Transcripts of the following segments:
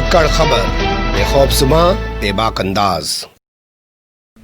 धाकड़ खबर, बेखौफज़ुबां, बेबाक अंदाज।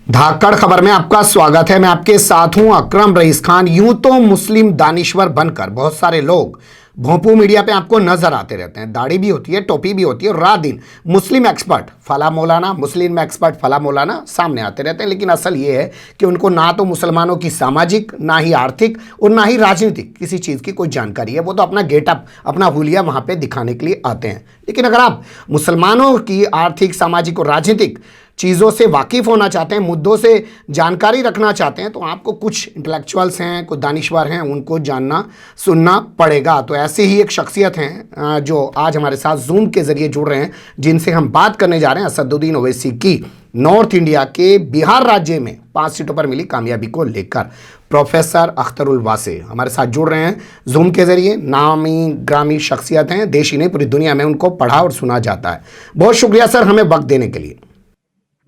धाकड़ खबर में आपका स्वागत है। मैं आपके साथ हूं अकरम रईस खान। यूं तो मुस्लिम दानिश्वर बनकर बहुत सारे लोग भोंपू मीडिया पे आपको नजर आते रहते हैं। दाढ़ी भी होती है, टोपी भी होती है और रात दिन मुस्लिम एक्सपर्ट फला मौलाना, मुस्लिम एक्सपर्ट फला मौलाना सामने आते रहते हैं। लेकिन असल ये है कि उनको ना तो मुसलमानों की सामाजिक, ना ही आर्थिक और ना ही राजनीतिक किसी चीज़ की कोई जानकारी है। वो तो अपना गेटअप, अपना हुलिया वहाँ पे दिखाने के लिए आते हैं। लेकिन अगर आप मुसलमानों की आर्थिक, सामाजिक और राजनीतिक चीज़ों से वाकिफ़ होना चाहते हैं, मुद्दों से जानकारी रखना चाहते हैं, तो आपको कुछ इंटेलेक्चुअल्स हैं, कुछ दानिश्वर हैं, उनको जानना सुनना पड़ेगा। तो ऐसे ही एक शख्सियत हैं जो आज हमारे साथ जूम के ज़रिए जुड़ रहे हैं, जिनसे हम बात करने जा रहे हैं असदुद्दीन ओवैसी की नॉर्थ इंडिया के बिहार राज्य में 5 सीटों पर मिली कामयाबी को लेकर। प्रोफेसर अख्तरुल वासे हमारे साथ जुड़ रहे हैं जूम के ज़रिए। नामी ग्रामी शख्सियत हैं, देश ही नहीं पूरी दुनिया में उनको पढ़ा और सुना जाता है। बहुत शुक्रिया सर हमें वक्त देने के लिए।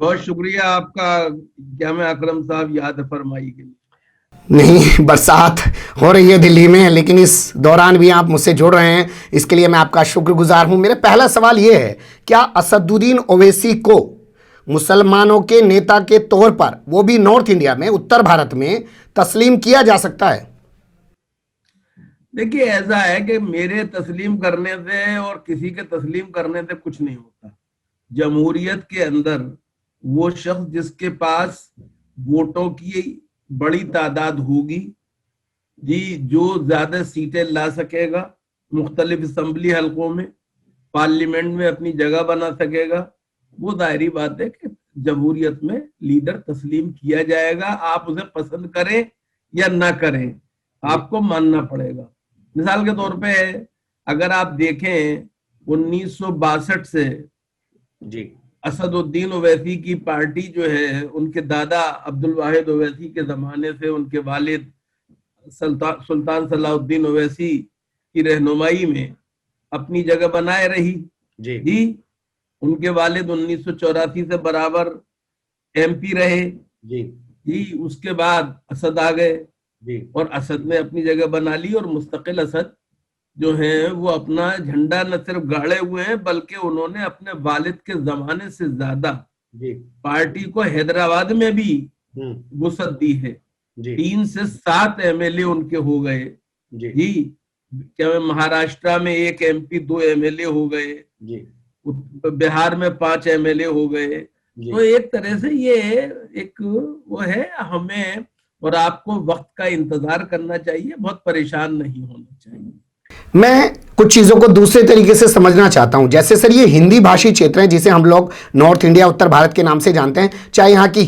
बहुत शुक्रिया आपका। क्या मैं अकरम साहब याद फरमाई के लिए? नहीं, बरसात हो रही है दिल्ली में, लेकिन इस दौरान भी आप मुझसे जुड़ रहे हैं, इसके लिए मैं आपका शुक्रगुजार हूं। मेरा पहला सवाल यह है, क्या असदुद्दीन ओवैसी को मुसलमानों के नेता के तौर पर, वो भी नॉर्थ इंडिया में, उत्तर भारत में, तस्लीम किया जा सकता है? देखिए, ऐसा है कि मेरे तस्लीम करने से और किसी के तस्लीम करने से कुछ नहीं होता। जमहूरियत के अंदर वो शख्स जिसके पास वोटों की बड़ी तादाद होगी जी, जो ज्यादा सीटें ला सकेगा, मुख्तलिफ असम्बली हलकों में, पार्लियामेंट में अपनी जगह बना सकेगा, वो जाहिर बात है कि जमहूरियत में लीडर तस्लीम किया जाएगा। आप उसे पसंद करें या ना करें, आपको मानना पड़ेगा। मिसाल के तौर पे अगर आप देखें 1962 से जी असदुद्दीन ओवैसी की पार्टी जो है, उनके दादा अब्दुल वाहिद ओवैसी के जमाने से उनके वालिद सुल्तान सलाहुद्दीन ओवैसी की रहनुमाई में अपनी जगह बनाए रही जी। उनके वालिद 1984 से बराबर एमपी रहे जी। उसके बाद असद आ गए और असद ने अपनी जगह बना ली और मुस्तकिल असद जो है वो अपना झंडा न सिर्फ गाड़े हुए हैं, बल्कि उन्होंने अपने वालिद के जमाने से ज्यादा पार्टी को हैदराबाद में भी वुसअत दी है। 3 से 7 एमएलए उनके हो गए जी। क्या महाराष्ट्र में 1 एमपी 2 एमएलए हो गए, बिहार में 5 एमएलए हो गए। तो एक तरह से ये एक वो है, हमें और आपको वक्त का इंतजार करना चाहिए, बहुत परेशान नहीं होना चाहिए। मैं कुछ चीज़ों को दूसरे तरीके से समझना चाहता हूं। जैसे सर, ये हिंदी भाषी क्षेत्र है जिसे हम लोग नॉर्थ इंडिया, उत्तर भारत के नाम से जानते हैं। चाहे यहाँ की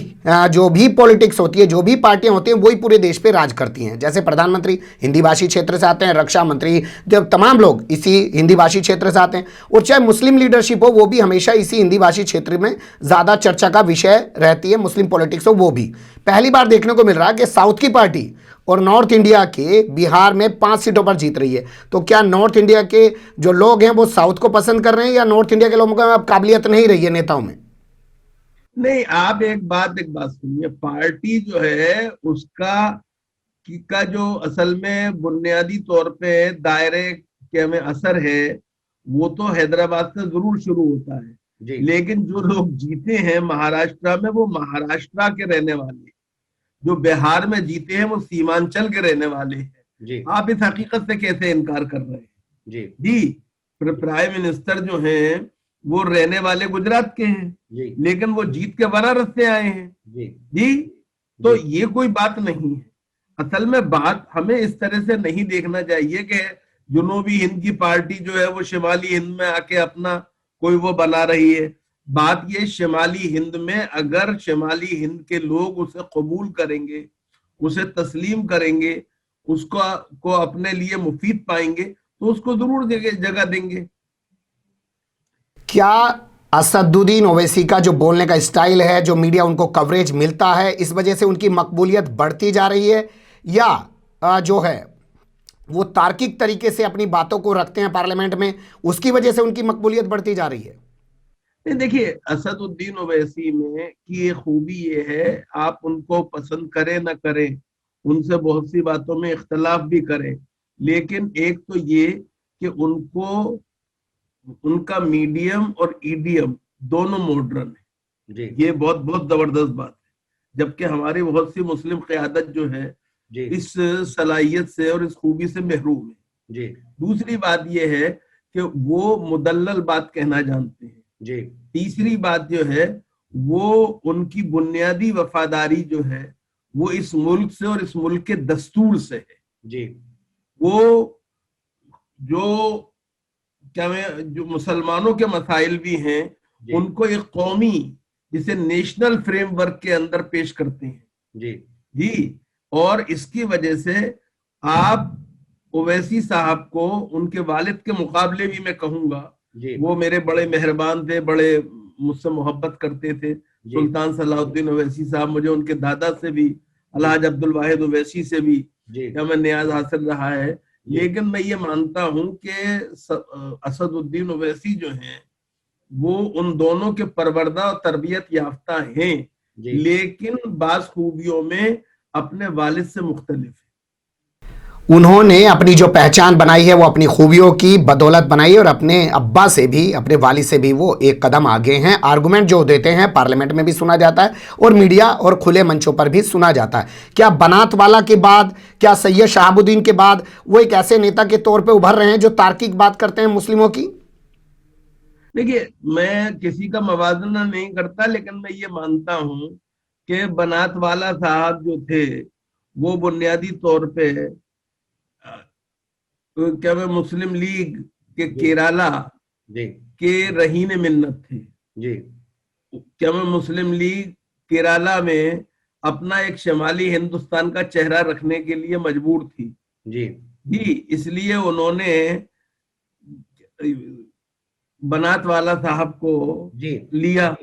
जो भी पॉलिटिक्स होती है, जो भी पार्टियां होती हैं, वही पूरे देश पे राज करती हैं। जैसे प्रधानमंत्री हिंदी भाषी क्षेत्र से आते हैं, रक्षा मंत्री, जब तमाम लोग इसी हिंदी भाषी क्षेत्र से आते हैं। और चाहे मुस्लिम लीडरशिप हो, वो भी हमेशा इसी हिंदी भाषी क्षेत्र में ज़्यादा चर्चा का विषय रहती है। मुस्लिम पॉलिटिक्स हो, वो भी पहली बार देखने को मिल रहा है कि साउथ की पार्टी और नॉर्थ इंडिया के बिहार में 5 सीटों पर जीत रही है। तो क्या नॉर्थ इंडिया के जो लोग हैं वो साउथ को पसंद कर रहे हैं, या नॉर्थ इंडिया के लोगों में अब काबिलियत नहीं रही है नेताओं में? नहीं, आप एक बात सुनिए। पार्टी जो है उसका जो असल में बुनियादी तौर पे दायरे के में असर है, वो तो हैदराबाद से जरूर शुरू होता है। लेकिन जो लोग जीते हैं महाराष्ट्र में, वो महाराष्ट्र के रहने वाले, जो बिहार में जीते हैं वो सीमांचल के रहने वाले हैं। आप इस हकीकत से कैसे इनकार कर रहे हैं जी? प्राइम मिनिस्टर जो हैं वो रहने वाले गुजरात के हैं, लेकिन वो जीत के बनारस से आए हैं जी। तो ये कोई बात नहीं है। असल में बात हमें इस तरह से नहीं देखना चाहिए कि जुनूबी हिंद की पार्टी जो है वो शिमाली हिंद में आके अपना कोई वो बना रही है। बात ये, शिमाली हिंद में अगर शिमाली हिंद के लोग उसे कबूल करेंगे, उसे तस्लीम करेंगे, उसको को अपने लिए मुफीद पाएंगे, तो उसको जरूर जगह देंगे। क्या असदुद्दीन ओवैसी का जो बोलने का स्टाइल है, जो मीडिया उनको कवरेज मिलता है, इस वजह से उनकी मकबूलियत बढ़ती जा रही है, या जो है वो तार्किक तरीके से अपनी बातों को रखते हैं पार्लियामेंट में, उसकी वजह से उनकी मकबूलियत बढ़ती जा रही है? देखिए, असदुद्दीन ओवैसी में की ये खूबी ये है, आप उनको पसंद करें ना करें, उनसे बहुत सी बातों में इख्तलाफ भी करें, लेकिन एक तो ये कि उनको उनका मीडियम और ईडियम दोनों मॉडर्न है जी ये बहुत बहुत जबरदस्त बात है, जबकि हमारी बहुत सी मुस्लिम क़यादत जो है जी इस सलाहियत से और इस खूबी से महरूम है। जी दूसरी बात यह है कि वो मुदल्लल बात कहना जानते हैं। जी तीसरी बात जो है वो उनकी बुनियादी वफादारी जो है वो इस मुल्क से और इस मुल्क के दस्तूर से है। जी वो जो क्या मैं जो मुसलमानों के मसाइल भी हैं जी उनको एक कौमी जिसे नेशनल फ्रेमवर्क के अंदर पेश करते हैं जी जी। और इसकी वजह से आप ओवैसी साहब को उनके वालिद के मुकाबले भी मैं कहूंगा, जी वो मेरे बड़े मेहरबान थे, बड़े मुझसे मोहब्बत करते थे। जी सुल्तान सलाहुद्दीन ओवैसी साहब, मुझे उनके दादा से भी अलहाज अब्दुल वाहिद ओवैसी से भी जी क्या मैं नियाज हासिल रहा है। जी लेकिन मैं ये मानता हूं कि असदुद्दीन ओवैसी जो हैं वो उन दोनों के परवरदा और तरबियत याफ्ता हैं, जी लेकिन बाज खूबियों में अपने वालिद से मुख्तलिफ है। उन्होंने अपनी जो पहचान बनाई है वो अपनी खूबियों की बदौलत बनाई है और अपने अब्बा से भी, अपने वालिद से भी वो एक कदम आगे हैं। आर्गुमेंट जो देते हैं पार्लियामेंट में भी सुना जाता है और मीडिया और खुले मंचों पर भी सुना जाता है। क्या बनात वाला के बाद, क्या सैयद शहाबुद्दीन के बाद वो एक ऐसे नेता के तौर पर उभर रहे हैं जो तार्किक बात करते हैं मुस्लिमों की? देखिए, मैं किसी का मवाजना नहीं करता, लेकिन मैं ये मानता हूं कि बनात वाला साहब जो थे वो बुनियादी तौर पे क्या मैं मुस्लिम लीग के जी केराला जी के रहीन मिन्नत थे। जी क्या मैं मुस्लिम लीग केराला में अपना एक शमाली हिंदुस्तान का चेहरा रखने के लिए मजबूर थी जी जी। इसलिए उन्होंने बनात वाला साहब को जी लिया,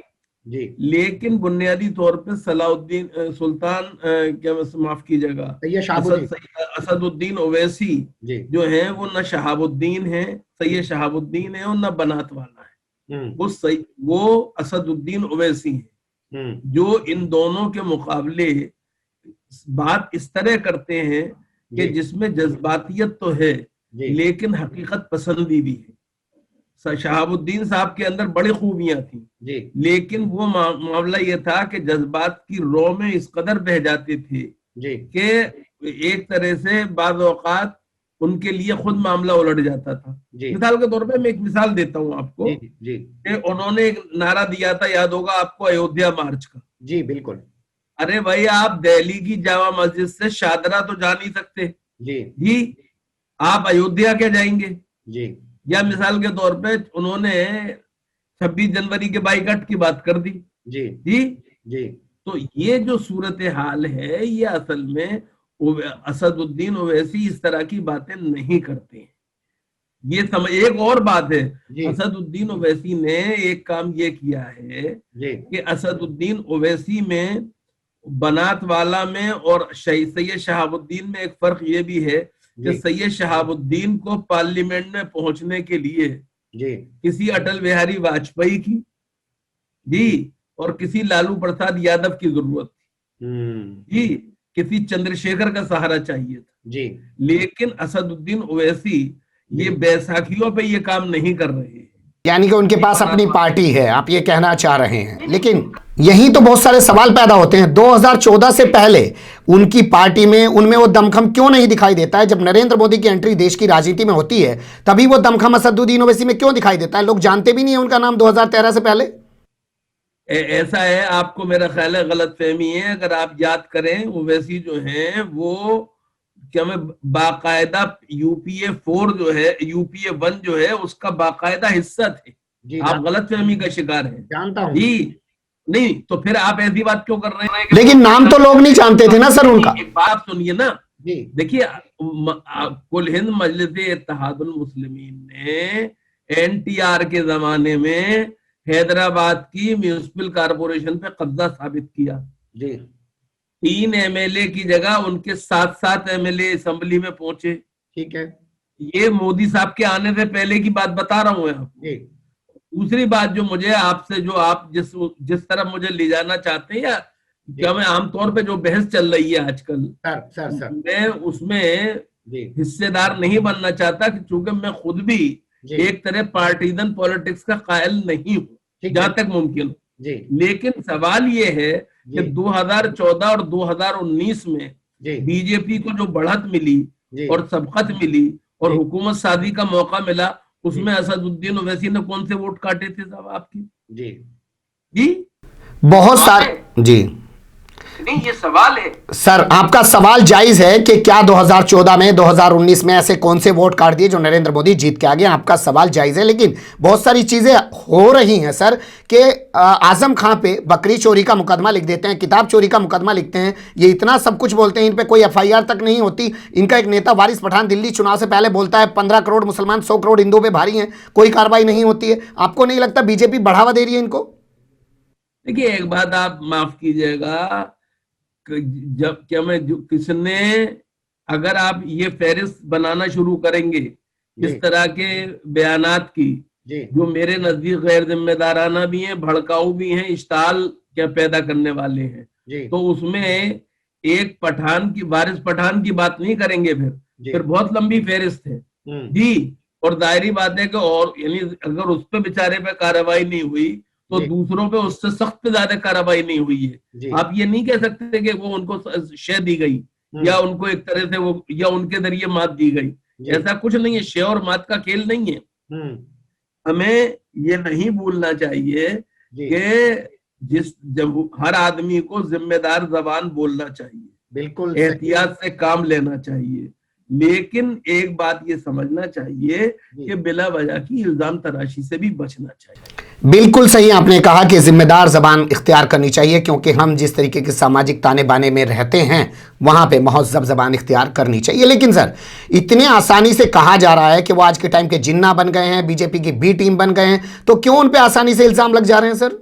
जी लेकिन बुनियादी तौर पे सलाउद्दीन सुल्तान क्या माफ कीजिएगा सैयद शहाबुद्दीन असदुद्दीन ओवैसी जी जो है वो न शहाबुद्दीन है, सैयद शहाबुद्दीन है, और न बनात वाला है। वो असदुद्दीन ओवैसी है जो इन दोनों के मुकाबले बात इस तरह करते हैं कि जी जिसमें जज्बातियत तो है जी लेकिन हकीकत पसंदी भी है। शहाबुद्दीन साहब के अंदर बड़ी खूबियां थी, जी लेकिन वो मामला ये था कि जज्बात की रो में इस कदर बह जाते थे जी कि एक तरह से बाज़ औक़ात उनके लिए खुद मामला उलट जाता था। जी मिसाल के तौर पे मैं एक मिसाल देता हूँ आपको जी जी कि उन्होंने एक नारा दिया था, याद होगा आपको, अयोध्या मार्च का। जी बिल्कुल अरे भाई, आप दिल्ली की जामा मस्जिद से शादरा तो जा नहीं सकते जी जी, आप अयोध्या क्या जाएंगे? जी या मिसाल के तौर पे उन्होंने 26 जनवरी के बाइकाट की बात कर दी जी जी। जी तो ये जो सूरत हाल है ये असल में असदुद्दीन ओवैसी इस तरह की बातें नहीं करते हैं। ये समझ, एक और बात है, जी असदुद्दीन ओवैसी ने एक काम ये किया है जी कि असदुद्दीन ओवैसी में, बनात वाला में और सैयद शहाबुद्दीन में एक फर्क ये भी है कि जी सैयद शहाबुद्दीन को पार्लियामेंट में पहुंचने के लिए जी किसी अटल बिहारी वाजपेयी की जी और किसी लालू प्रसाद यादव की जरूरत थी जी, किसी चंद्रशेखर का सहारा चाहिए था जी लेकिन असदुद्दीन ओवैसी ये बैसाखियों पे ये काम नहीं कर रहे हैं। यानी कि उनके पास अपनी पार्टी है, आप ये कहना चाह रहे हैं। लेकिन यहीं तो बहुत सारे सवाल पैदा होते हैं। 2014 से पहले उनकी पार्टी में, उनमें वो दमखम क्यों नहीं दिखाई देता है? जब नरेंद्र मोदी की एंट्री देश की राजनीति में होती है तभी वो दमखम असदुद्दीन ओवैसी में क्यों दिखाई देता है? लोग जानते भी नहीं है उनका नाम 2013 से पहले। ऐसा है, आपको मेरा ख्याल है गलत फहमी है। अगर आप याद करें, ओवैसी जो है वो क्या मैं बाकायदा यूपीए 4 जो है, यूपीए 1 जो है उसका बाकायदा हिस्सा थे। जी आप गलत फहमी का शिकार हैं जानता हूँ जी। नहीं तो फिर आप ऐसी बात क्यों कर रहे हैं? लेकिन नाम तो लोग नहीं जानते थे ना सर उनका। एक बात सुनिए ना जी देखिए, कुल हिंद मजलिस इत्तेहादुल मुस्लिमीन ने एनटीआर के जमाने में हैदराबाद की म्यूनिसिपल कारपोरेशन पे कब्जा साबित किया जी 3 एमएलए की जगह उनके 7 एमएलए असेंबली में पहुंचे। ठीक है ये मोदी साहब के आने से पहले की बात बता रहा हूं आपको। जी दूसरी बात जो मुझे आपसे, जो आप जिस तरफ मुझे ले जाना चाहते हैं, या क्या मैं आमतौर पे जो बहस चल रही है आजकल, सर मैं उसमें जी हिस्सेदार नहीं बनना चाहता, कि चूंकि मैं खुद भी एक तरह पार्टीजन पॉलिटिक्स का कायल नहीं हूं जहां तक मुमकिन हो। लेकिन सवाल ये है कि 2014 और 2019 में बीजेपी को जो बढ़त मिली और सबकत मिली और हुकूमत साजी का मौका मिला, उसमें असदुद्दीन ओवैसी ने कौन से वोट काटे थे साहब आपकी? जी बहुत सारे। जी नहीं, ये सवाल है सर, आपका सवाल जायज है कि क्या 2014 में 2019 में ऐसे कौन से वोट काट दिए जो नरेंद्र मोदी जीत के आ गए। आपका सवाल जायज है, लेकिन बहुत सारी चीजें हो रही हैं सर कि आजम खां पे बकरी चोरी का मुकदमा लिख देते हैं, किताब चोरी का मुकदमा लिखते हैं, ये इतना सब कुछ बोलते हैं, इन पे कोई एफआईआर तक नहीं होती। इनका एक नेता वारिस पठान दिल्ली चुनाव से पहले बोलता है 15 करोड़ मुसलमान 100 करोड़ हिंदुओं पे भारी हैं, कोई कार्रवाई नहीं होती है। आपको नहीं लगता बीजेपी बढ़ावा दे रही है इनको? देखिए, एक बात आप माफ कीजिएगा, जब क्या मैं किसने, अगर आप ये फहरिस्त बनाना शुरू करेंगे इस तरह के बयानात की जो मेरे नजदीक गैर जिम्मेदाराना भी हैं, भड़काऊ भी हैं, इश्ताल क्या पैदा करने वाले हैं, तो उसमें एक पठान की, वारिस पठान की बात नहीं करेंगे, फिर बहुत लंबी फहरिस्त है जी। और जाहिर बात है कि और यानी अगर उस पे बेचारे पे कार्रवाई नहीं हुई तो दूसरों पे उससे सख्त ज्यादा कार्रवाई नहीं हुई है। आप ये नहीं कह सकते कि वो उनको शय दी गई या उनको एक तरह से वो या उनके जरिए मात दी गई, ऐसा कुछ नहीं है। शय और मात का खेल नहीं है। हमें ये नहीं भूलना चाहिए कि जब हर आदमी को जिम्मेदार जबान बोलना चाहिए, बिल्कुल एहतियात से काम लेना चाहिए, लेकिन एक बात ये समझना चाहिए कि बिला वजह की इल्जाम तराशी से भी बचना चाहिए। बिल्कुल सही आपने कहा कि जिम्मेदार जबान इख्तियार करनी चाहिए, क्योंकि हम जिस तरीके के सामाजिक ताने बाने में रहते हैं वहां पे महज़्ज़ब जबान इख्तियार करनी चाहिए। लेकिन सर, इतने आसानी से कहा जा रहा है कि वो आज के टाइम के जिन्ना बन गए हैं, बीजेपी की बी टीम बन गए हैं, तो क्यों उन पे आसानी से इल्जाम लग जा रहे हैं सर?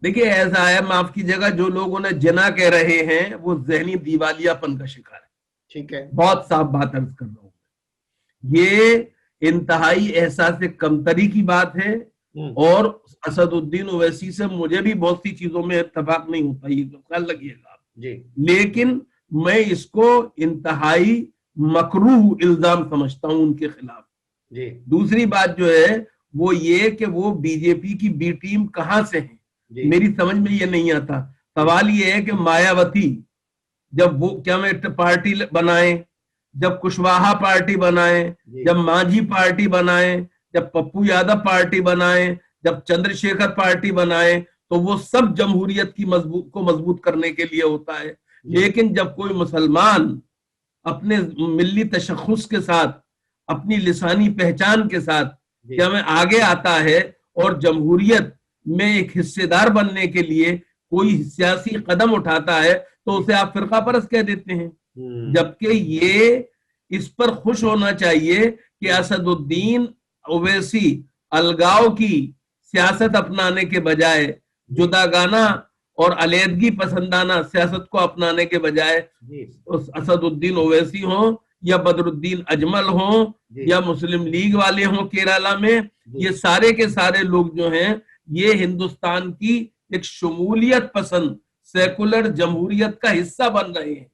देखिए, ऐसा है, माफ कीजिएगा, जो लोग उन्हें जिना कह रहे हैं वो जहनी दिवालियापन का शिकार है। ठीक है, बहुत साफ बात अर्ज कर रहा हूं। ये इंतहाई एहसास कमतरी की बात है और असदुद्दीन ओवैसी से मुझे भी बहुत सी चीजों में इत्तेफाक नहीं होता, ये ख्याल रखिएगा आप। लेकिन मैं इसको इंतहाई मकरूह इल्जाम समझता हूं उनके खिलाफ। दूसरी बात जो है वो ये कि वो बीजेपी की बी टीम कहां से है, मेरी समझ में ये नहीं आता। सवाल ये है कि मायावती जब वो क्या मैं पार्टी बनाए, जब कुशवाहा पार्टी बनाए, जब मांझी पार्टी बनाए, जब पप्पू यादव पार्टी बनाए, जब चंद्रशेखर पार्टी बनाए, तो वो सब जमहूरियत की मजबूत करने के लिए होता है। लेकिन जब कोई मुसलमान अपने मिल्ली तशख्खुस के साथ, अपनी लिसानी पहचान के साथ क्या मैं आगे आता है और जमहूरियत में एक हिस्सेदार बनने के लिए कोई सियासी कदम उठाता है, तो उसे आप फिरका परस्त कह देते हैं। जबकि ये इस पर खुश होना चाहिए कि असदुद्दीन ओवैसी अलगाव की सियासत अपनाने के बजाय, जुदागाना और अलहदगी पसंदाना सियासत को अपनाने के बजाय, असदुद्दीन ओवैसी हो या बदरुद्दीन अजमल हो या मुस्लिम लीग वाले हो केरला में, ये सारे के सारे लोग जो हैं ये हिंदुस्तान की एक शमूलियत पसंद सेकुलर जमहूरियत का हिस्सा बन रहे हैं।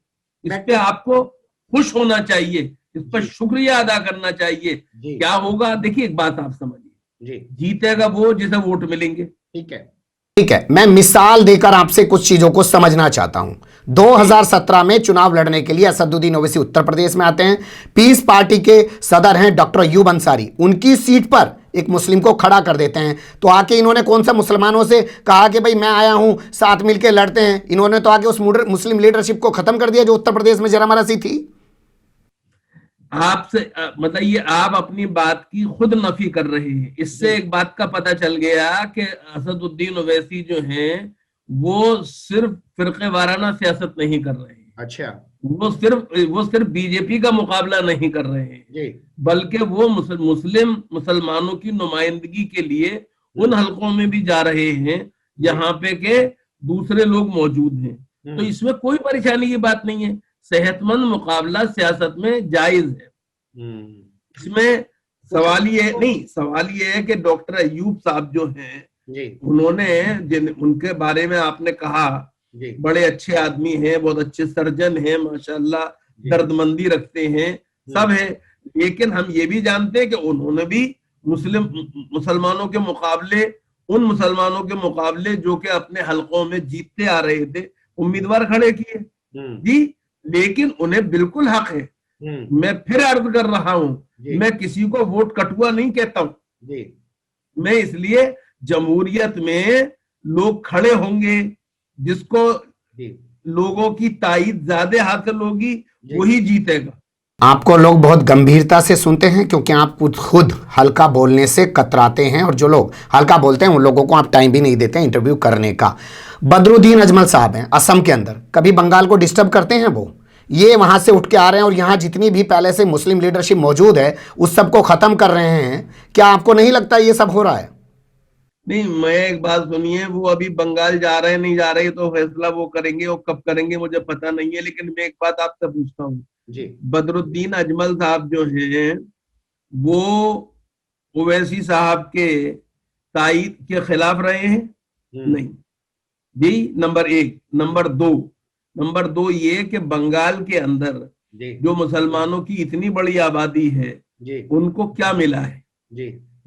इस पे आपको खुश होना चाहिए, इस पर शुक्रिया अदा करना चाहिए। क्या होगा, देखिए एक बात आप समझिए, जीतेगा वो जिसे वोट मिलेंगे। ठीक है, मैं मिसाल देकर आपसे कुछ चीजों को समझना चाहता हूं। 2017 में चुनाव लड़ने के लिए असदुद्दीन ओवैसी उत्तर प्रदेश में आते हैं। पीस पार्टी के सदर हैं डॉक्टर अयूब अंसारी, उनकी सीट पर एक मुस्लिम को खड़ा कर देते हैं। तो आके इन्होंने कौन सा मुसलमानों से कहा कि भाई मैं आया हूं साथ मिलकर लड़ते हैं? इन्होंने तो आके उस मुस्लिम लीडरशिप को खत्म कर दिया जो उत्तर प्रदेश में जरा मरासी थी। आपसे मतलब ये आप अपनी बात की खुद नफी कर रहे हैं। इससे एक बात का पता चल गया कि असदुद्दीन ओवैसी जो हैं वो सिर्फ फिरके वाराना सियासत नहीं कर रहे हैं। अच्छा, वो सिर्फ बीजेपी का मुकाबला नहीं कर रहे हैं, बल्कि वो मुसलमानों की नुमाइंदगी के लिए उन हलकों में भी जा रहे हैं जहां पे के दूसरे लोग मौजूद हैं। तो इसमें कोई परेशानी की बात नहीं है। सेहतमंद मुकाबला सियासत में जायज है। इसमें सवाल ये है कि डॉक्टर अयूब साहब जो हैं उन्होंने उनके बारे में आपने कहा बड़े अच्छे आदमी हैं, बहुत अच्छे सर्जन हैं, माशाल्लाह, दर्दमंदी रखते हैं, सब है। लेकिन हम ये भी जानते हैं कि उन्होंने भी मुस्लिम मुसलमानों के मुकाबले, उन मुसलमानों के मुकाबले जो कि अपने हलकों में जीतते आ रहे थे, उम्मीदवार खड़े किए जी। लेकिन उन्हें बिल्कुल हक है। मैं फिर अर्ज कर रहा हूं, मैं किसी को वोट कटुआ नहीं कहता हूं। मैं इसलिए जमहूरियत में लोग खड़े होंगे, जिसको लोगों की ताईद ज्यादा हासिल होगी वही जीतेगा। आपको लोग बहुत गंभीरता से सुनते हैं क्योंकि आप खुद हल्का बोलने से कतराते हैं, और जो लोग हल्का बोलते हैं उन लोगों को आप टाइम भी नहीं देते इंटरव्यू करने का। बदरुद्दीन अजमल साहब हैं असम के अंदर, कभी बंगाल को डिस्टर्ब करते हैं वो? ये वहां से उठ के आ रहे हैं और यहाँ जितनी भी पहले से मुस्लिम लीडरशिप मौजूद है उस सबको खत्म कर रहे हैं। क्या आपको नहीं लगता ये सब हो रहा है? नहीं, मैं एक बात सुनिए, वो अभी बंगाल जा रहे हैं नहीं जा रहे तो फैसला वो करेंगे, और कब करेंगे मुझे पता नहीं है। लेकिन मैं एक बात आपसे पूछता हूँ जी, बदरुद्दीन अजमल साहब जो हैं वो ओवैसी साहब के तायद के खिलाफ रहे हैं? नहीं जी, नंबर एक। नंबर दो ये कि बंगाल के अंदर जो मुसलमानों की इतनी बड़ी आबादी है उनको क्या मिला है?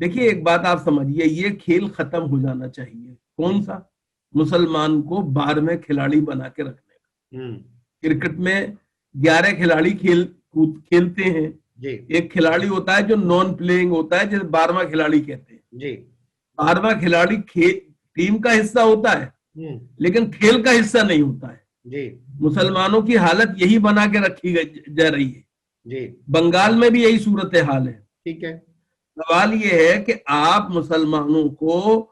देखिए, एक बात आप समझिए, ये खेल खत्म हो जाना चाहिए। कौन सा? मुसलमान को बार में खिलाड़ी बना के रखने का। क्रिकेट में 11 खिलाड़ी खेलते हैं, एक खिलाड़ी होता है जो नॉन प्लेइंग होता है, जिसे 12वां खिलाड़ी कहते हैं। 12वां खिलाड़ी टीम का हिस्सा होता है लेकिन खेल का हिस्सा नहीं होता है। मुसलमानों की हालत यही बना के रखी जा रही है। बंगाल में भी यही सूरत हाल है। ठीक है, सवाल ये है कि आप मुसलमानों को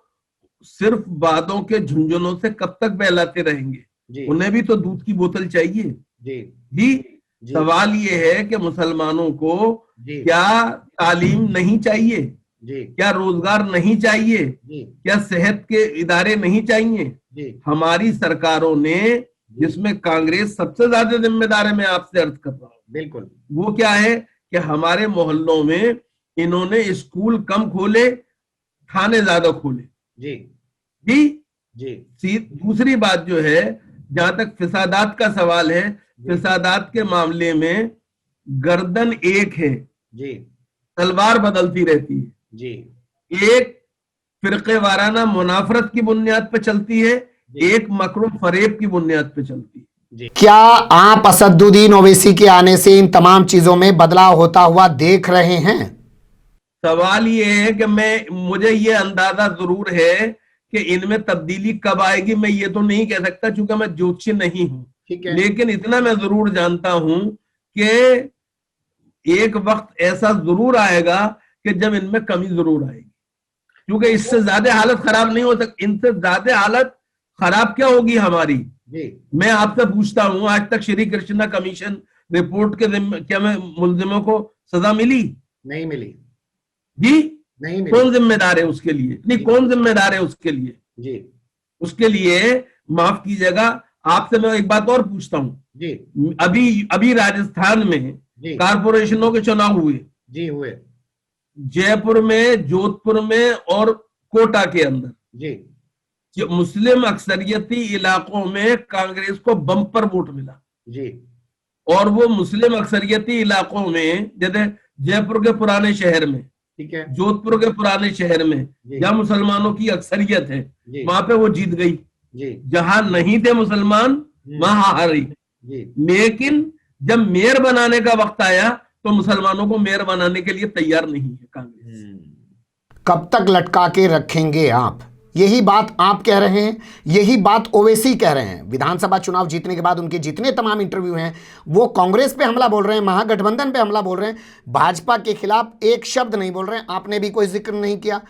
सिर्फ बातों के झुंझुनों से कब तक बहलाते रहेंगे? उन्हें भी तो दूध की बोतल चाहिए जी। सवाल ये है कि मुसलमानों को क्या तालीम नहीं चाहिए? क्या रोजगार नहीं चाहिए? क्या सेहत के इदारे नहीं चाहिए? हमारी सरकारों ने, जिसमें कांग्रेस सबसे ज्यादा जिम्मेदार है, मैं आपसे अर्ज कर रहा हूँ, बिल्कुल, वो क्या है कि हमारे मोहल्लों में इन्होंने स्कूल कम खोले, थाने ज्यादा खोले जी। दूसरी बात जो है, जहां तक फिसादात का सवाल है, फिसादात के मामले में गर्दन एक है जी, तलवार बदलती रहती है जी। एक फिरके वाराना मुनाफरत की बुनियाद पे चलती है, एक मकरू फरेब की बुनियाद पे चलती है। क्या आप असदुद्दीन ओवैसी के आने से इन तमाम चीजों में बदलाव होता हुआ देख रहे हैं? सवाल ये है कि मुझे ये अंदाजा जरूर है कि इनमें तब्दीली कब आएगी, मैं ये तो नहीं कह सकता क्योंकि मैं ज्योतिषी नहीं हूं। लेकिन इतना मैं जरूर जानता हूं कि एक वक्त ऐसा जरूर आएगा कि जब इनमें कमी जरूर आएगी, क्योंकि इससे ज्यादा हालत खराब नहीं हो सकती। इनसे ज्यादा हालत खराब क्या होगी हमारी? मैं आपसे पूछता हूं, आज तक श्री कृष्णा कमीशन रिपोर्ट के क्या में मुलजिमों को सजा मिली? नहीं मिली जी। नहीं मिली। कौन जिम्मेदार है उसके लिए? नहीं, कौन जिम्मेदार है उसके लिए जी? उसके लिए माफ कीजिएगा, आपसे मैं एक बात और पूछता हूं जी। अभी राजस्थान में कारपोरेशनों के चुनाव हुए हुए, जयपुर में, जोधपुर में और कोटा के अंदर जी। मुस्लिम अक्सरियती इलाकों में कांग्रेस को बम्पर वोट मिला जी। और वो मुस्लिम अक्सरियती इलाकों में, जैसे जयपुर के पुराने शहर में, ठीक है, जोधपुर के पुराने शहर में, जहां मुसलमानों की अक्सरियत है, वहां पे वो जीत गई। जहां नहीं थे मुसलमान वहां हारी। लेकिन जब मेयर बनाने का वक्त आया तो मुसलमानों को मेयर बनाने के लिए तैयार नहीं है कांग्रेस। कब तक लटका के रखेंगे आप? यही बात आप कह रहे हैं, यही बात ओवैसी कह रहे हैं। विधानसभा चुनाव जीतने के बाद उनके जितने तमाम इंटरव्यू हैं वो कांग्रेस पे हमला बोल रहे हैं, महागठबंधन पे हमला बोल रहे हैं, भाजपा के खिलाफ एक शब्द नहीं बोल रहे हैं। आपने भी कोई जिक्र नहीं किया।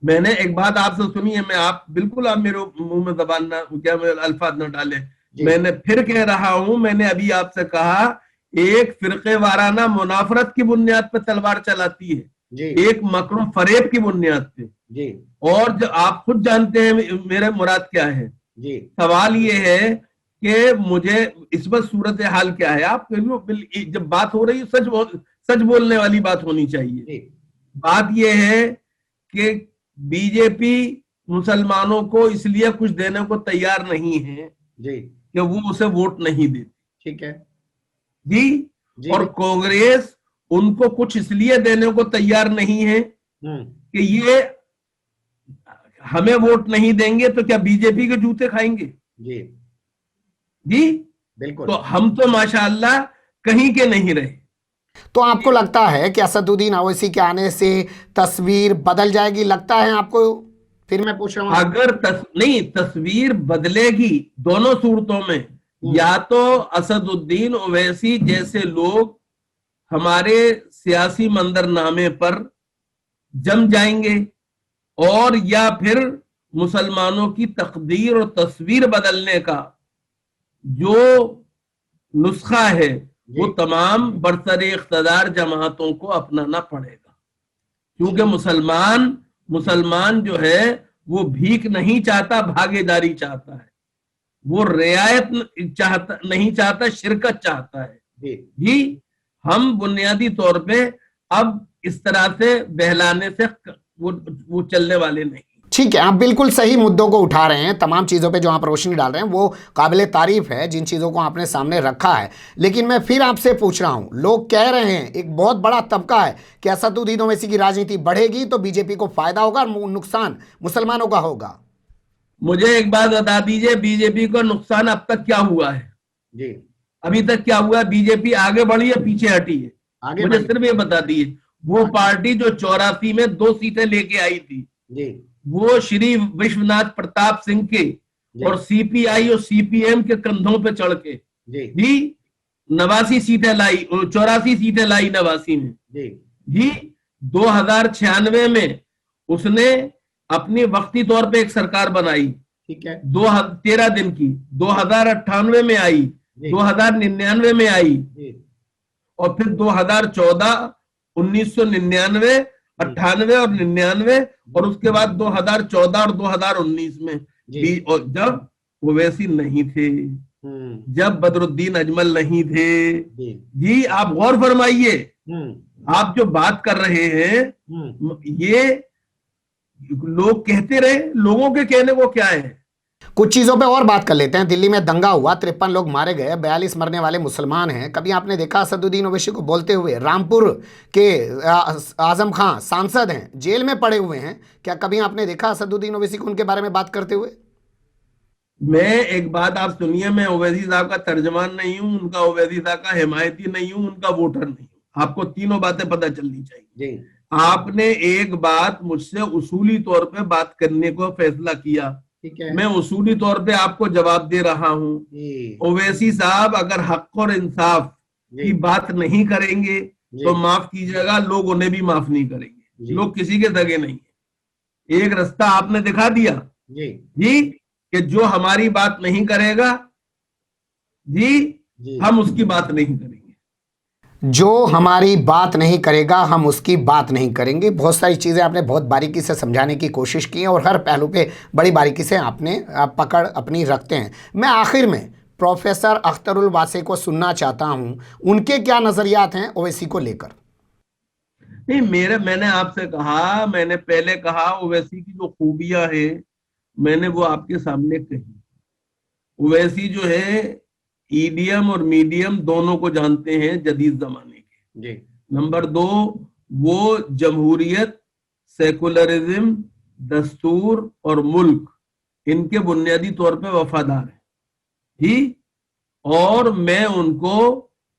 मैंने एक बात आपसे सुनी है, मैं आप बिल्कुल, आप मेरे मुंह में जबान ना, क्या अल्फाज न डाले। मैंने फिर कह रहा हूं, मैंने अभी आपसे कहा, एक फिरके वाराना मुनाफरत की बुनियाद पर तलवार चलाती है, एक मकरू फरेब की बुनियाद पे जी। और जो आप खुद जानते हैं मेरे मुराद क्या है जी। सवाल ये है कि मुझे इस वक्त सूरत हाल क्या है? आप जब बात हो रही है, सच बोलने वाली बात होनी चाहिए जी। बात ये है कि बीजेपी मुसलमानों को इसलिए कुछ देने को तैयार नहीं है जी कि वो उसे वोट नहीं देती, ठीक है जी। और कांग्रेस उनको कुछ इसलिए देने को तैयार नहीं है कि ये हमें वोट नहीं देंगे तो क्या बीजेपी के जूते खाएंगे? जी जी, बिल्कुल। तो हम तो माशाअल्लाह कहीं के नहीं रहे। तो आपको लगता है कि असदुद्दीन ओवैसी के आने से तस्वीर बदल जाएगी, लगता है आपको? फिर मैं पूछ रहा हूँ अगर नहीं, तस्वीर बदलेगी दोनों सूरतों में। या तो असदुद्दीन ओवैसी जैसे लोग हमारे सियासी मंजरनामे पर जम जाएंगे, और या फिर मुसलमानों की तकदीर और तस्वीर बदलने का जो नुस्खा है वो तमाम बरसर इख्तदार जमातों को अपनाना पड़ेगा। क्योंकि मुसलमान जो है वो भीख नहीं चाहता, भागीदारी चाहता है। वो रियायत नहीं चाहता, शिरकत चाहता है। जी, हम बुनियादी तौर पे अब इस तरह से बहलाने से वो चलने वाले नहीं। ठीक है, आप बिल्कुल सही मुद्दों को उठा रहे हैं। तमाम चीज़ों पे जो आप रोशनी डाल रहे हैं वो काबिले तारीफ है, जिन चीज़ों को आपने सामने रखा है। लेकिन मैं फिर आपसे पूछ रहा हूं, लोग कह रहे हैं, एक बहुत बड़ा तबका है कि असदुद्दीन ओवैसी की राजनीति बढ़ेगी तो बीजेपी को फायदा होगा और नुकसान मुसलमानों का होगा। मुझे एक बात बता दीजिए, बीजेपी को नुकसान अब तक क्या हुआ है? जी, अभी तक क्या हुआ? बीजेपी आगे बढ़ी है, पीछे हटी है? मुझे सिर्फ ये बता दीजिए। वो पार्टी जो 84 में 2 सीटें लेके आई थी, जी, वो श्री विश्वनाथ प्रताप सिंह के और सीपीआई और सीपीएम के कंधों पे चढ़ के जी 89 सीटें लाई, 84 सीटें लाई 89 में। जी 2096 में उसने अपनी वक्ती तौर पे एक सरकार बनाई, ठीक है, 13 दिन की। 2098 में आई, 2099 में आई, और फिर 2014, 1999, 98 और 99, और उसके बाद 2014 और 2019 में भी, और जब ओवैसी नहीं थे, जब बदरुद्दीन अजमल नहीं थे। जी आप गौर फरमाइए, आप जो बात कर रहे हैं ये लोग कहते रहे, लोगों के कहने को क्या है। कुछ चीजों पे और बात कर लेते हैं। दिल्ली में दंगा हुआ, 53 लोग मारे गए, 42 मरने वाले मुसलमान हैं। कभी आपने देखा असदुद्दीन ओवैसी को बोलते हुए? रामपुर के आजम खान सांसद हैं, जेल में पड़े हुए हैं, क्या कभी आपने देखा असदुद्दीन ओवैसी को उनके बारे में बात करते हुए? मैं एक बात आप सुनिए, मैं ओवैसी साहब का तर्जमान नहीं हूं, उनका ओवैसी साहब का हिमायती नहीं हूं, उनका वोटर नहीं हूं। आपको तीनों बातें पता चलनी चाहिए। आपने एक बात मुझसे उसूली तौर पे बात करने को फैसला किया, ठीक है, मैं उसूली तौर पे आपको जवाब दे रहा हूं। ओवैसी साहब अगर हक और इंसाफ की बात नहीं करेंगे तो माफ कीजिएगा, लोग उन्हें भी माफ नहीं करेंगे। लोग किसी के सगे नहीं है। एक रास्ता आपने दिखा दिया जी कि जो हमारी बात नहीं करेगा जी हम उसकी बात नहीं करेंगे। जो हमारी बात नहीं करेगा हम उसकी बात नहीं करेंगे। बहुत सारी चीज़ें आपने बहुत बारीकी से समझाने की कोशिश की है और हर पहलू पे बड़ी बारीकी से आपने पकड़ अपनी रखते हैं। मैं आखिर में प्रोफेसर अख्तरुल वासे को सुनना चाहता हूं, उनके क्या नज़रियात हैं ओवैसी को लेकर? नहीं, मैंने आपसे कहा, मैंने पहले कहा ओवैसी की जो खूबियां हैं मैंने वो आपके सामने कही। ओवैसी जो है ईडियम और मीडियम दोनों को जानते हैं जदीद जमाने के। नंबर 2, वो जमहूरियत, सेकुलरिज्म, दस्तूर और मुल्क, इनके बुनियादी तौर पे वफादार है ही। और मैं उनको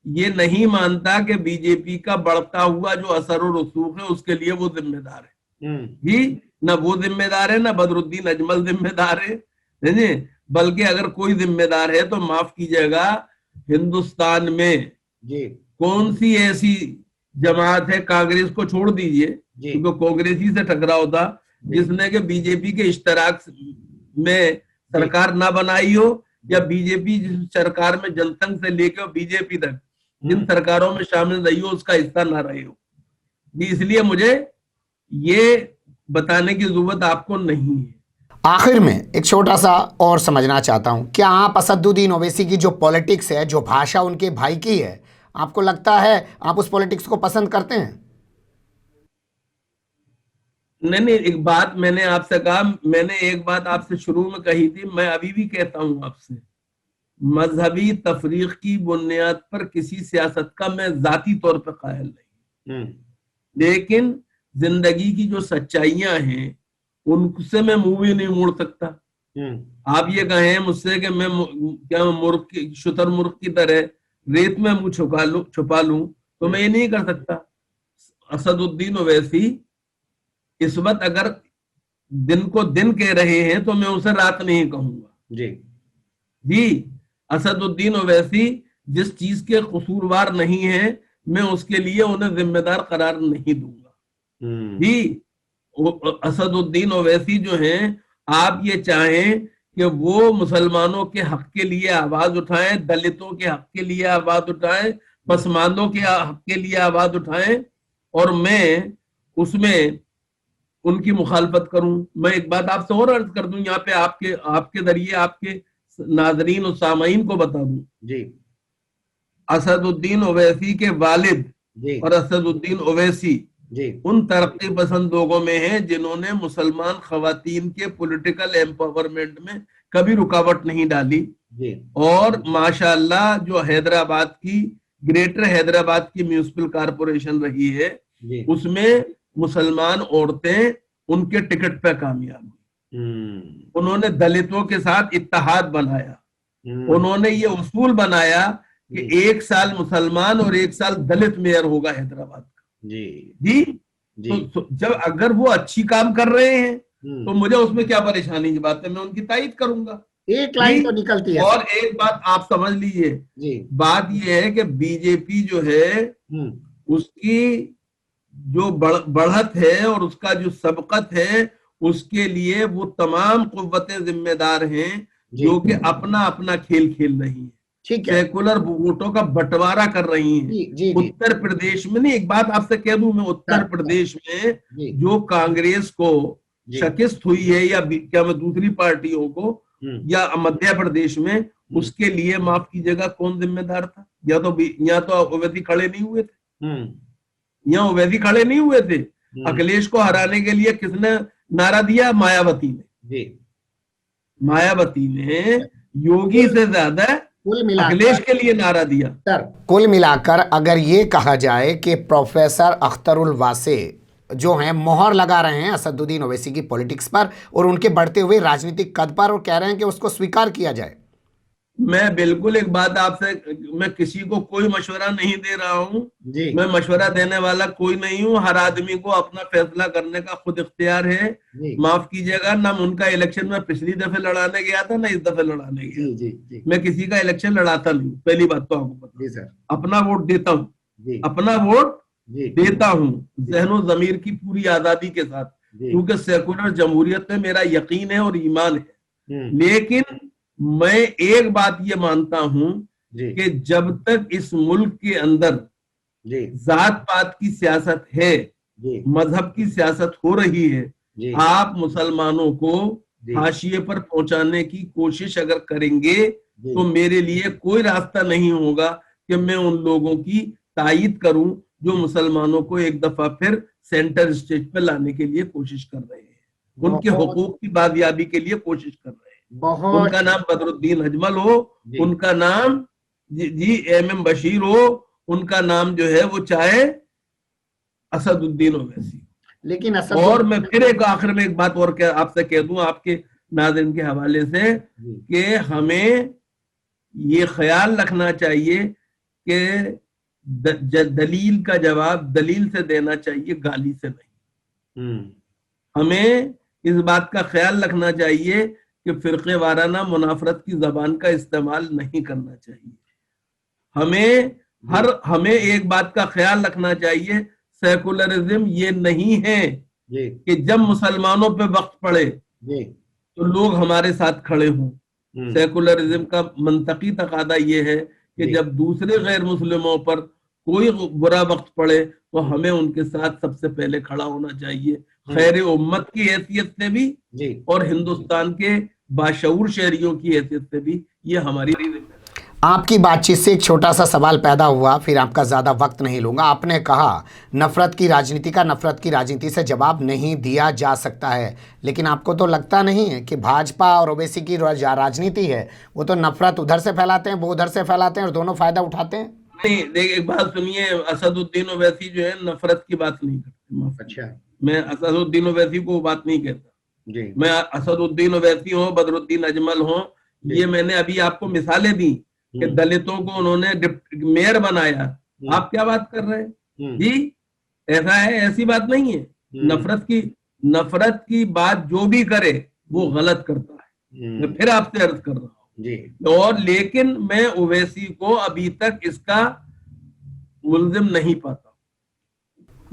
ये नहीं मानता कि बीजेपी का बढ़ता हुआ जो असर और रसूख है उसके लिए वो जिम्मेदार है ही। ना वो जिम्मेदार है, ना बदरुद्दीन अजमल जिम्मेदार है। बल्कि अगर कोई जिम्मेदार है तो माफ कीजिएगा, हिंदुस्तान में कौन सी ऐसी जमात है, कांग्रेस को छोड़ दीजिए क्योंकि कांग्रेस ही से टकराव था, जिसने कि बीजेपी के इश्तराक में सरकार ना बनाई हो, या बीजेपी जिस सरकार में जनसंघ से लेकर बीजेपी तक जिन सरकारों में शामिल रही हो उसका हिस्सा ना रहे हो। इसलिए मुझे ये बताने की जरूरत आपको नहीं है। आखिर में एक छोटा सा और समझना चाहता हूं, क्या आप असदुद्दीन ओवैसी की जो पॉलिटिक्स है, जो भाषा उनके भाई की है, आपको लगता है आप उस पॉलिटिक्स को पसंद करते हैं? नहीं, एक बात मैंने आपसे कहा, मैंने एक बात आपसे शुरू में कही थी, मैं अभी भी कहता हूं आपसे, मजहबी तफरीक की बुनियाद पर किसी सियासत का मैं जाती तौर पर कायल नहीं, लेकिन जिंदगी की जो सच्चाइयां हैं उनसे मैं मुंह भी नहीं मोड़ सकता। आप ये कहें मुझसे कि मैं क्या मूर्ख की शुतुरमुर्ग की तरह रेत में मुंह छुपा लूं तो मैं ये नहीं कर सकता। असदुद्दीन ओवैसी इस वक्त अगर दिन को दिन कह रहे हैं तो मैं उसे रात नहीं कहूंगा जी। जी। असदुद्दीन ओवैसी जिस चीज के कसूरवार नहीं है मैं उसके लिए उन्हें जिम्मेदार करार नहीं दूंगा जी। असदुद्दीन ओवैसी जो हैं, आप ये चाहें कि वो मुसलमानों के हक के लिए आवाज उठाएं, दलितों के हक के लिए आवाज उठाएं, पसमानदों के हक के लिए आवाज उठाएं, और मैं उसमें उनकी मुखालफत करूं। मैं एक बात आपसे और अर्ज कर दूं यहाँ पे, आपके आपके जरिए आपके नाजरीन और सामाईन को बता दूं जी। असदुद्दीन ओवैसी के वालिद जी। और असदुद्दीन ओवैसी जी। उन तरक्की पसंद लोगों में हैं जिन्होंने मुसलमान खवातीन के पॉलिटिकल एम्पावरमेंट में कभी रुकावट नहीं डाली। जी। और माशाअल्लाह जो हैदराबाद की ग्रेटर हैदराबाद की म्यूनिसिपल कारपोरेशन रही है जी। उसमें मुसलमान औरतें उनके टिकट पे कामयाब हुई। उन्होंने दलितों के साथ इत्तेहाद बनाया। उन्होंने ये उसूल बनाया कि एक साल मुसलमान और एक साल दलित मेयर होगा हैदराबाद का। जी। जी। जी। तो जब अगर वो अच्छी काम कर रहे हैं तो मुझे उसमें क्या परेशानी की बात है, मैं उनकी तारीफ करूंगा। एक लाइन तो निकलती है। और एक बात आप समझ लीजिए जी। बात ये है कि बीजेपी जो है उसकी जो बढ़त है और उसका जो सबकत है उसके लिए वो तमाम कुव्वतें जिम्मेदार हैं जो कि अपना अपना खेल खेल रही हैं, सेकुलर वोटों का बंटवारा कर रही हैं। जी। उत्तर प्रदेश में नहीं, एक बात आपसे कह दूं मैं, उत्तर प्रदेश में जो कांग्रेस को शिकस्त हुई है या क्या मैं दूसरी पार्टियों को या मध्य प्रदेश में, उसके लिए माफ कीजिएगा कौन जिम्मेदार था? या तो ओवैसी खड़े नहीं हुए थे, यहाँ ओवैसी खड़े नहीं हुए थे। अखिलेश को हराने के लिए किसने नारा दिया? मायावती ने। मायावती ने योगी से ज्यादा अखिलेश के लिए नारा दिया। कुल मिलाकर अगर ये कहा जाए कि प्रोफेसर अख्तरुल वासे जो हैं मोहर लगा रहे हैं असदुद्दीन ओवैसी की पॉलिटिक्स पर और उनके बढ़ते हुए राजनीतिक कद पर, और कह रहे हैं कि उसको स्वीकार किया जाए। मैं बिल्कुल एक बात आपसे, मैं किसी को कोई मशवरा नहीं दे रहा हूं, मैं मशवरा देने वाला कोई नहीं हूं। हर आदमी को अपना फैसला करने का खुद इख्तियार है। माफ कीजिएगा ना, उनका इलेक्शन में पिछली दफे लड़ाने गया था ना इस दफे लड़ाने गया। मैं किसी का इलेक्शन लड़ाता नहीं, पहली बात तो आपको पता। अपना वोट देता हूँ, अपना वोट देता हूँ ज़हनो ज़मीर की पूरी आजादी के साथ, क्योंकि सेकुलर जमहूरियत में मेरा यकीन है और ईमान है। लेकिन मैं एक बात ये मानता हूं कि जब तक इस मुल्क के अंदर जात पात की सियासत है, मजहब की सियासत हो रही है, आप मुसलमानों को हाशिए पर पहुंचाने की कोशिश अगर करेंगे तो मेरे लिए कोई रास्ता नहीं होगा कि मैं उन लोगों की तायीद करूं जो मुसलमानों को एक दफा फिर सेंटर स्टेज पे लाने के लिए कोशिश कर रहे हैं, उनके हुकूक की बाजियाबी के लिए कोशिश कर रहे हैं। उनका नाम बदरुद्दीन अजमल हो, उनका नाम जी एम बशीर हो, उनका नाम जो है वो चाहे असदुद्दीन ओवैसी। लेकिन और मैं फिर एक आखिर में एक बात और आपसे कह दूं आपके नाज़रीन के हवाले से कि हमें ये ख्याल रखना चाहिए कि दलील का जवाब दलील से देना चाहिए, गाली से नहीं। हमें इस बात का ख्याल रखना चाहिए कि फिरके वाराना मुनाफरत की जबान का इस्तेमाल नहीं करना चाहिए। हमें एक बात का ख्याल रखना चाहिए, सेकुलरिज्म ये नहीं है कि जब मुसलमानों पे वक्त पड़े तो लोग हमारे साथ खड़े हों। सेकुलरिज्म का मंतकी तकादा ये है कि जब दूसरे गैर मुस्लिमों पर कोई बुरा वक्त पड़े तो हमें उनके साथ सबसे पहले खड़ा होना चाहिए, खैर उम्मत की हैसियत से भी और हिंदुस्तान के बाशऊर शहरियों की हैसियत से भी। ये हमारी आपकी बातचीत से एक छोटा सा सवाल पैदा हुआ, फिर आपका ज़्यादा वक्त नहीं लूँगा। आपने कहा नफ़रत की राजनीति का नफ़रत की राजनीति से जवाब नहीं दिया जा सकता है, लेकिन आपको तो लगता नहीं है कि भाजपा और ओवैसी की राजनीति है वो तो नफ़रत उधर से फैलाते हैं, वो उधर से फैलाते हैं और दोनों फ़ायदा उठाते हैं? नहीं, देखिए एक बात सुनिए, असदुद्दीन ओवैसी जो है नफरत की बात नहीं करते, माफ कीजिए। अच्छा मैं असदुद्दीन ओवैसी को वो बात नहीं कहता। जी मैं असदुद्दीन ओवैसी हो, बदरुद्दीन अजमल हो, ये मैंने अभी आपको मिसालें दी कि दलितों को उन्होंने मेयर बनाया। आप क्या बात कर रहे हैं जी? ऐसा है, ऐसी बात नहीं है। नफरत की बात जो भी करे वो गलत करता है। मैं फिर आपसे अर्ज कर रहा हूँ जी और लेकिन मैं ओवैसी को अभी तक इसका मुल्जिम नहीं पाता।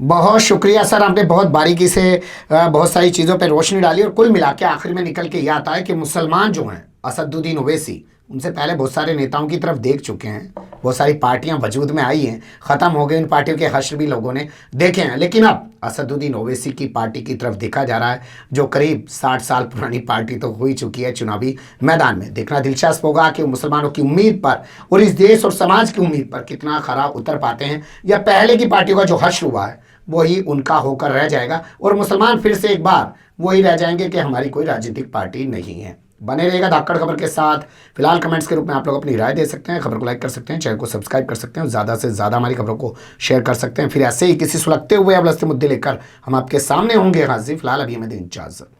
बहुत शुक्रिया सर, आपने बहुत बारीकी से बहुत सारी चीज़ों पे रोशनी डाली और कुल मिला के आखिर में निकल के ये आता है कि मुसलमान जो हैं असदुद्दीन ओवैसी उनसे पहले बहुत सारे नेताओं की तरफ देख चुके हैं, बहुत सारी पार्टियां वजूद में आई हैं, ख़त्म हो गई उन पार्टियों के हश्र भी लोगों ने देखे हैं, लेकिन अब असदुद्दीन ओवैसी की पार्टी की तरफ देखा जा रहा है जो करीब 60 साल पुरानी पार्टी तो हो ही चुकी है चुनावी मैदान में। देखना दिलचस्प होगा कि मुसलमानों की उम्मीद पर और इस देश और समाज की उम्मीद पर कितना खरा उतर पाते हैं, या पहले की पार्टियों का जो हश्र हुआ है वही उनका होकर रह जाएगा और मुसलमान फिर से एक बार वही रह जाएंगे कि हमारी कोई राजनीतिक पार्टी नहीं है। बने रहेगा धाकड़ खबर के साथ। फिलहाल कमेंट्स के रूप में आप लोग अपनी राय दे सकते हैं, खबर को लाइक कर सकते हैं, चैनल को सब्सक्राइब कर सकते हैं और ज़्यादा से ज़्यादा हमारी खबरों को शेयर कर सकते हैं। फिर ऐसे ही किसी सुलगते हुए अबलस्ते मुद्दे लेकर हम आपके सामने होंगे हाजिर। फिलहाल अभी हमें दिन इजाजत।